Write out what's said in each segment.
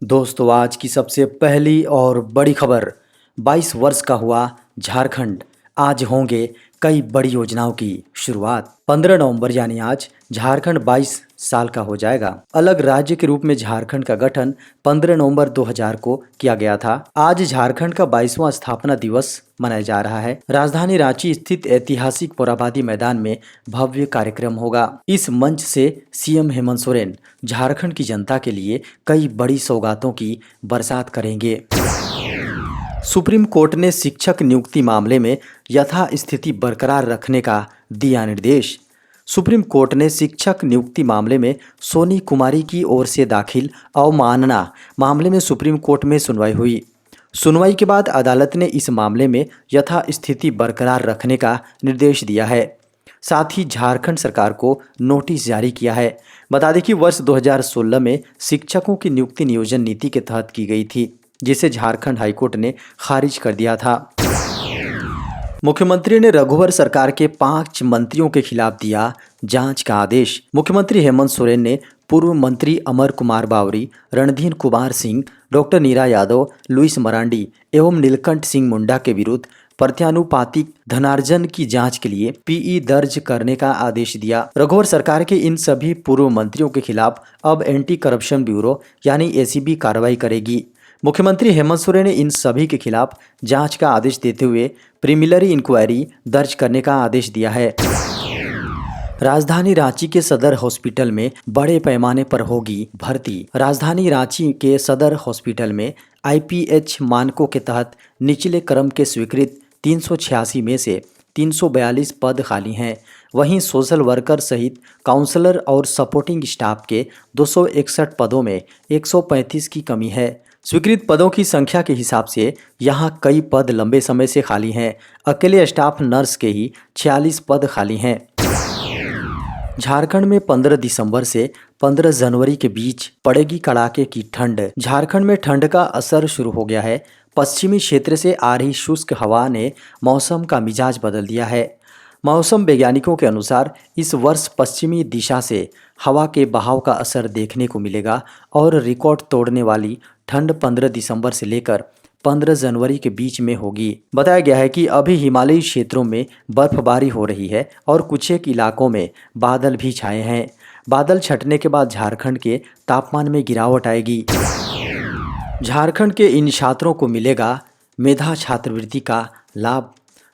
दोस्तों, आज की सबसे पहली और बड़ी खबर। 22 वर्ष का हुआ झारखंड। आज होंगे कई बड़ी योजनाओं की शुरुआत। 15 नवंबर यानी आज झारखंड 22 साल का हो जाएगा। अलग राज्य के रूप में झारखंड का गठन 15 नवंबर 2000 को किया गया था। आज झारखंड का 22वां स्थापना दिवस मनाया जा रहा है। राजधानी रांची स्थित ऐतिहासिक मोरहाबादी मैदान में भव्य कार्यक्रम होगा। इस मंच से सीएम हेमंत सोरेन झारखंड की जनता के लिए कई बड़ी सौगातों की बरसात करेंगे। सुप्रीम कोर्ट ने शिक्षक नियुक्ति मामले में यथास्थिति बरकरार रखने का दिया निर्देश। सुप्रीम कोर्ट ने शिक्षक नियुक्ति मामले में सोनी कुमारी की ओर से दाखिल अवमानना मामले में सुप्रीम कोर्ट में सुनवाई हुई। सुनवाई के बाद अदालत ने इस मामले में यथास्थिति बरकरार रखने का निर्देश दिया है। साथ ही झारखंड सरकार को नोटिस जारी किया है। बता दें कि वर्ष 2016 में शिक्षकों की नियुक्ति नियोजन नीति के तहत की गई थी, जिसे झारखंड हाईकोर्ट ने खारिज कर दिया था। मुख्यमंत्री ने रघुवर सरकार के 5 मंत्रियों के खिलाफ दिया जांच का आदेश। मुख्यमंत्री हेमंत सोरेन ने पूर्व मंत्री अमर कुमार बावरी, रणधीर कुमार सिंह, डॉक्टर नीरा यादव, लुइस मरांडी एवं नीलकंठ सिंह मुंडा के विरुद्ध प्रत्यानुपातिक धनार्जन की जांच के लिए पीई दर्ज करने का आदेश दिया। रघुवर सरकार के इन सभी पूर्व मंत्रियों के खिलाफ अब एंटी करप्शन ब्यूरो यानी एसीबी कार्रवाई करेगी। मुख्यमंत्री हेमंत सोरेन ने इन सभी के खिलाफ जांच का आदेश देते हुए प्रीलिमिनरी इंक्वायरी दर्ज करने का आदेश दिया है। राजधानी रांची के सदर हॉस्पिटल में बड़े पैमाने पर होगी भर्ती। राजधानी रांची के सदर हॉस्पिटल में आईपीएच मानकों के तहत निचले क्रम के स्वीकृत 386 में से 342 पद खाली हैं। वहीं सोशल वर्कर सहित काउंसलर और सपोर्टिंग स्टाफ के 261 पदों में 135 की कमी है। स्वीकृत पदों की संख्या के हिसाब से यहां कई पद लंबे समय से खाली हैं। अकेले स्टाफ नर्स के ही 46 पद खाली हैं। झारखंड में 15 दिसंबर से 15 जनवरी के बीच पड़ेगी कड़ाके की ठंड। झारखंड में ठंड का असर शुरू हो गया है। पश्चिमी क्षेत्र से आ रही शुष्क हवा ने मौसम का मिजाज बदल दिया है। मौसम वैज्ञानिकों के अनुसार इस वर्ष पश्चिमी दिशा से हवा के बहाव का असर देखने को मिलेगा और रिकॉर्ड तोड़ने वाली ठंड 15 दिसंबर से लेकर 15 जनवरी के बीच में होगी। बताया गया है कि अभी हिमालयी क्षेत्रों में बर्फबारी हो रही है और कुछ एक इलाकों में बादल भी छाए हैं। बादल छटने के बाद झारखंड के तापमान में गिरावट आएगी। झारखंड के इन छात्रों को मिलेगा मेधा छात्रवृत्ति का लाभ।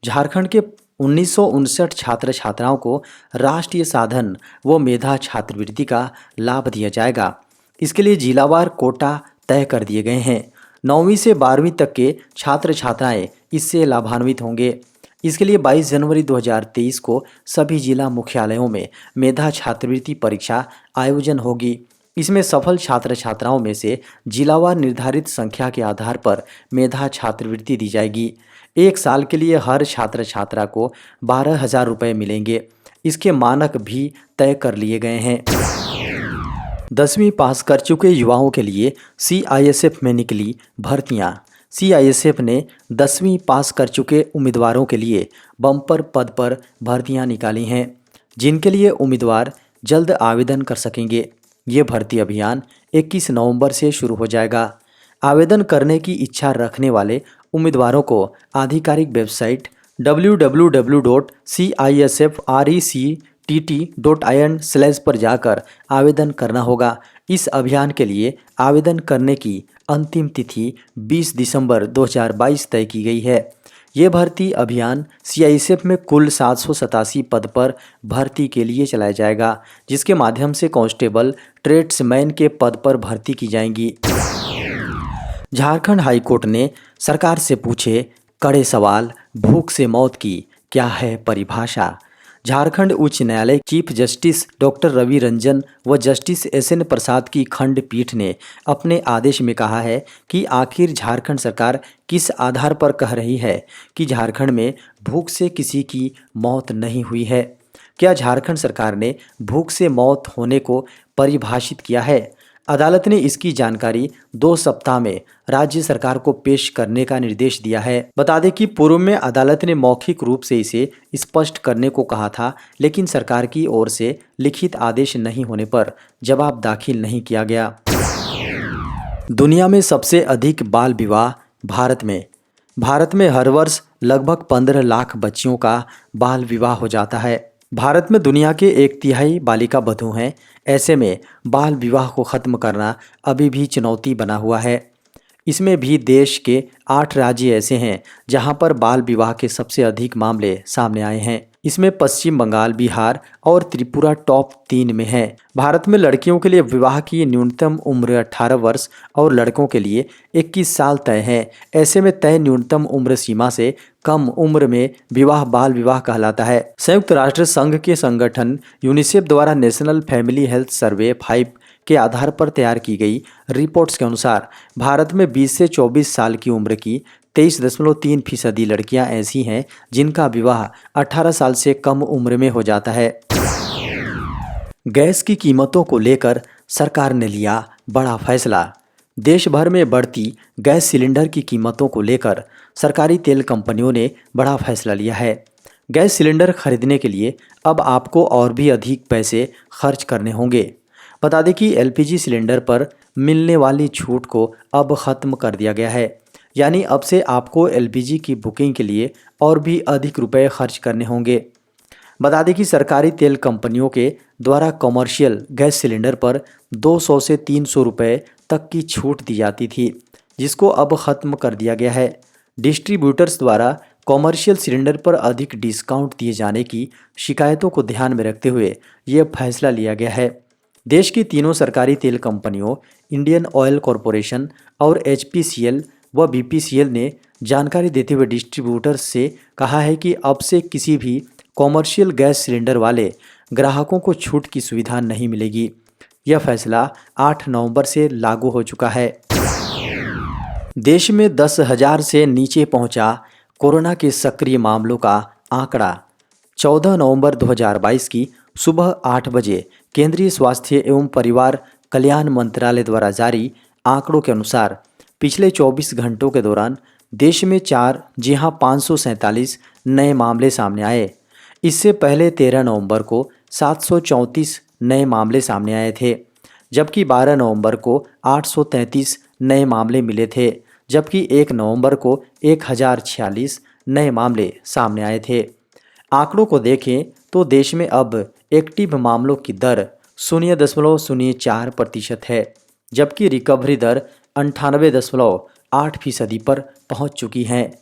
झारखंड के 1959 छात्र छात्राओं को राष्ट्रीय साधन व मेधा छात्रवृत्ति का लाभ दिया जाएगा। इसके लिए जिलावार कोटा तय कर दिए गए हैं। 9वीं से 12वीं तक के छात्र छात्राएं इससे लाभान्वित होंगे। इसके लिए 22 जनवरी 2023 को सभी जिला मुख्यालयों में मेधा छात्रवृत्ति परीक्षा आयोजन होगी। इसमें सफल छात्र छात्राओं में से जिलावार निर्धारित संख्या के आधार पर मेधा छात्रवृत्ति दी जाएगी। 1 साल के लिए हर छात्र छात्रा को 12,000 रुपये मिलेंगे। इसके मानक भी तय कर लिए गए हैं। 10वीं पास कर चुके युवाओं के लिए सीआईएसएफ में निकली भर्तियां। सीआईएसएफ ने 10वीं पास कर चुके उम्मीदवारों के लिए बम्पर पद पर भर्तियां निकाली हैं, जिनके लिए उम्मीदवार जल्द आवेदन कर सकेंगे। ये भर्ती अभियान 21 नवंबर से शुरू हो जाएगा। आवेदन करने की इच्छा रखने वाले उम्मीदवारों को आधिकारिक वेबसाइट www.cisfrect.in/ पर जाकर आवेदन करना होगा। इस अभियान के लिए आवेदन करने की अंतिम तिथि 20 दिसंबर 2022 तय की गई है। ये भर्ती अभियान सीआईएसएफ में कुल 787 पद पर भर्ती के लिए चलाया जाएगा, जिसके माध्यम से कांस्टेबल ट्रेड्समैन के पद पर भर्ती की जाएंगी। झारखंड हाईकोर्ट ने सरकार से पूछे कड़े सवाल, भूख से मौत की क्या है परिभाषा। झारखंड उच्च न्यायालय chief justice doctor Ravi Ranjan व जस्टिस एसएन प्रसाद की खंडपीठ ने अपने आदेश में कहा है कि आखिर झारखंड सरकार किस आधार पर कह रही है कि झारखंड में भूख से किसी की मौत नहीं हुई है। क्या झारखंड सरकार ने भूख से मौत होने को परिभाषित किया है? अदालत ने इसकी जानकारी 2 सप्ताह में राज्य सरकार को पेश करने का निर्देश दिया है। बता दें कि पूर्व में अदालत ने मौखिक रूप से इसे स्पष्ट करने को कहा था, लेकिन सरकार की ओर से लिखित आदेश नहीं होने पर जवाब दाखिल नहीं किया गया। दुनिया में सबसे अधिक बाल विवाह भारत में हर वर्ष लगभग 15 लाख बच्चियों का बाल विवाह हो जाता है। भारत में दुनिया के 1/3 बालिका बधू हैं। ऐसे में बाल विवाह को ख़त्म करना अभी भी चुनौती बना हुआ है। इसमें भी देश के 8 राज्य ऐसे हैं जहां पर बाल विवाह के सबसे अधिक मामले सामने आए हैं। इसमें पश्चिम बंगाल, बिहार और त्रिपुरा टॉप 3 में है। भारत में लड़कियों के लिए विवाह की न्यूनतम उम्र 18 वर्ष और लड़कों के लिए 21 साल तय है। ऐसे में तय न्यूनतम उम्र सीमा से कम उम्र में विवाह बाल विवाह कहलाता है। संयुक्त राष्ट्र संघ के संगठन यूनिसेफ द्वारा नेशनल फैमिली हेल्थ सर्वे 5 के आधार पर तैयार की गई रिपोर्ट्स के अनुसार भारत में 20 से 24 साल की उम्र की 23.3% लड़कियां ऐसी हैं जिनका विवाह 18 साल से कम उम्र में हो जाता है। गैस की कीमतों को लेकर सरकार ने लिया बड़ा फैसला। देश भर में बढ़ती गैस सिलेंडर की कीमतों को लेकर सरकारी तेल कंपनियों ने बड़ा फैसला लिया है। गैस सिलेंडर खरीदने के लिए अब आपको और भी अधिक पैसे खर्च करने होंगे। बता दें कि एलपीजी सिलेंडर पर मिलने वाली छूट को अब ख़त्म कर दिया गया है। यानी अब से आपको एलपीजी की बुकिंग के लिए और भी अधिक रुपए खर्च करने होंगे। बता दें कि सरकारी तेल कंपनियों के द्वारा कमर्शियल गैस सिलेंडर पर 200 से 300 रुपये तक की छूट दी जाती थी, जिसको अब ख़त्म कर दिया गया है। डिस्ट्रीब्यूटर्स द्वारा कॉमर्शियल सिलेंडर पर अधिक डिस्काउंट दिए जाने की शिकायतों को ध्यान में रखते हुए ये फैसला लिया गया है। देश की तीनों सरकारी तेल कंपनियों इंडियन ऑयल कॉरपोरेशन और एचपीसीएल व बीपीसीएल ने जानकारी देते हुए डिस्ट्रीब्यूटर्स से कहा है कि अब से किसी भी कॉमर्शियल गैस सिलेंडर वाले ग्राहकों को छूट की सुविधा नहीं मिलेगी। यह फैसला 8 नवंबर से लागू हो चुका है। देश में 10,000 से नीचे पहुंचा कोरोना के सक्रिय मामलों का आंकड़ा। 14 नवंबर 2022 की सुबह 8 बजे केंद्रीय स्वास्थ्य एवं परिवार कल्याण मंत्रालय द्वारा जारी आंकड़ों के अनुसार पिछले 24 घंटों के दौरान देश में 547 नए मामले सामने आए। इससे पहले 13 नवंबर को 734 नए मामले सामने आए थे, जबकि 12 नवंबर को 833 नए मामले मिले थे, जबकि 1 नवंबर को 1046 नए मामले सामने आए थे। आंकड़ों को देखें तो देश में अब एक्टिव मामलों की दर 0.04% है, जबकि रिकवरी दर 98.8% पर पहुंच चुकी है।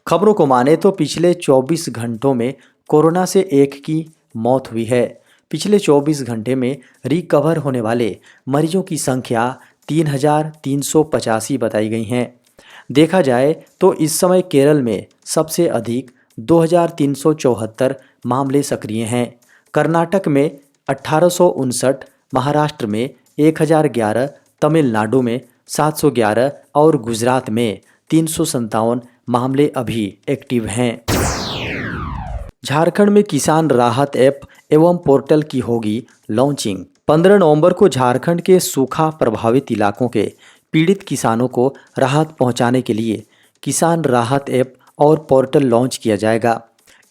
खबरों को माने तो पिछले 24 घंटों में कोरोना से एक की मौत हुई है। पिछले 24 घंटे में रिकवर होने वाले मरीजों की संख्या 3,385 बताई गई हैं। देखा जाए तो इस समय केरल में सबसे अधिक 2,374 मामले सक्रिय हैं। कर्नाटक में 1859, महाराष्ट्र में 1,011, तमिलनाडु में 711 और गुजरात में 357 मामले अभी एक्टिव हैं। झारखंड में किसान राहत ऐप एवं पोर्टल की होगी लॉन्चिंग। 15 नवंबर को झारखंड के सूखा प्रभावित इलाकों के पीड़ित किसानों को राहत पहुंचाने के लिए किसान राहत ऐप और पोर्टल लॉन्च किया जाएगा।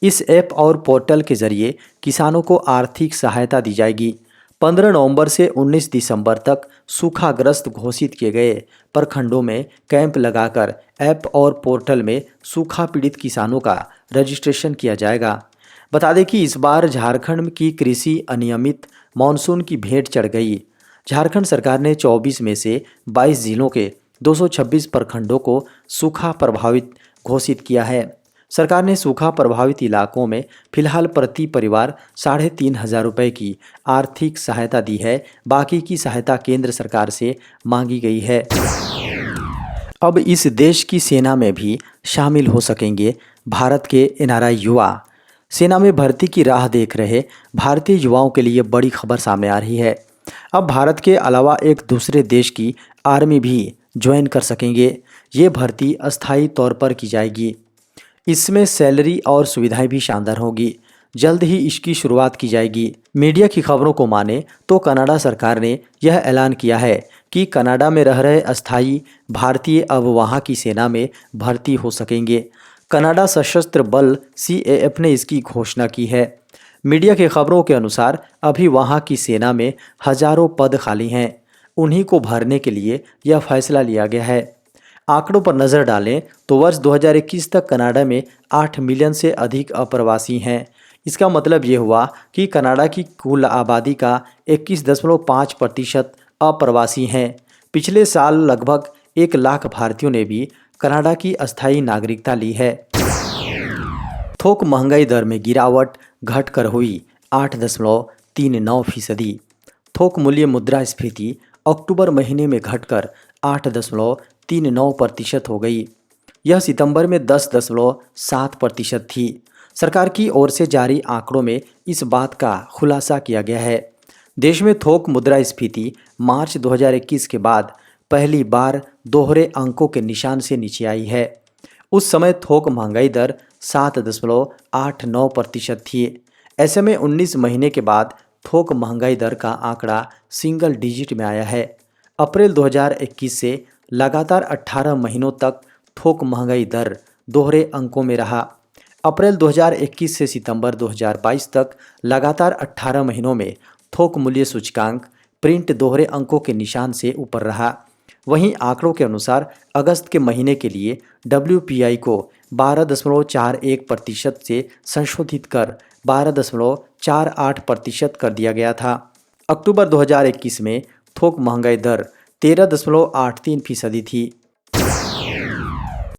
इस ऐप और पोर्टल के जरिए किसानों को आर्थिक सहायता दी जाएगी। 15 नवंबर से 19 दिसंबर तक सूखाग्रस्त घोषित किए गए प्रखंडों में कैंप लगाकर ऐप और पोर्टल में सूखा पीड़ित किसानों का रजिस्ट्रेशन किया जाएगा। बता दें कि इस बार झारखंड की कृषि अनियमित मानसून की भेंट चढ़ गई। झारखंड सरकार ने 24 में से 22 जिलों के 226 प्रखंडों को सूखा प्रभावित घोषित किया है। सरकार ने सूखा प्रभावित इलाकों में फिलहाल प्रति परिवार 3,500 रुपये की आर्थिक सहायता दी है। बाकी की सहायता केंद्र सरकार से मांगी गई है। अब इस देश की सेना में भी शामिल हो सकेंगे भारत के एनआरआई युवा। सेना में भर्ती की राह देख रहे भारतीय युवाओं के लिए बड़ी खबर सामने आ रही है। अब भारत के अलावा एक दूसरे देश की आर्मी भी ज्वाइन कर सकेंगे। ये भर्ती अस्थायी तौर पर की जाएगी। इसमें सैलरी और सुविधाएं भी शानदार होगी। जल्द ही इसकी शुरुआत की जाएगी। मीडिया की खबरों को माने तो कनाडा सरकार ने यह ऐलान किया है कि कनाडा में रह रहे अस्थायी भारतीय अब वहां की सेना में भर्ती हो सकेंगे। कनाडा सशस्त्र बल CAF ने इसकी घोषणा की है। मीडिया की खबरों के अनुसार अभी वहां की सेना में हजारों पद खाली हैं। उन्हीं को भरने के लिए यह फैसला लिया गया है। आंकड़ों पर नज़र डालें तो वर्ष 2021 तक कनाडा में 8 मिलियन से अधिक अप्रवासी हैं। इसका मतलब ये हुआ कि कनाडा की कुल आबादी का 21.5% अप्रवासी हैं। पिछले साल लगभग 1 लाख भारतीयों ने भी कनाडा की अस्थायी नागरिकता ली है। थोक महंगाई दर में गिरावट घटकर हुई 8.39%। थोक मूल्य मुद्रास्फीति अक्टूबर महीने में घटकर 8.39% हो गई। यह सितंबर में 10.7% थी। सरकार की ओर से जारी आंकड़ों में इस बात का खुलासा किया गया है। देश में थोक मुद्रास्फीति मार्च 2021 के बाद पहली बार दोहरे अंकों के निशान से नीचे आई है। उस समय थोक महंगाई दर 7.89% थी। ऐसे में 19 महीने के बाद थोक महंगाई दर का आंकड़ा सिंगल डिजिट में आया है। अप्रैल 2021 से लगातार 18 महीनों तक थोक महंगाई दर दोहरे अंकों में रहा। अप्रैल 2021 से सितंबर 2022 तक लगातार 18 महीनों में थोक मूल्य सूचकांक प्रिंट दोहरे अंकों के निशान से ऊपर रहा। वहीं आंकड़ों के अनुसार अगस्त के महीने के लिए WPI को 12.41% से संशोधित कर 12.48% कर दिया गया था। अक्टूबर 2021 में थोक महंगाई दर 13.83% थी।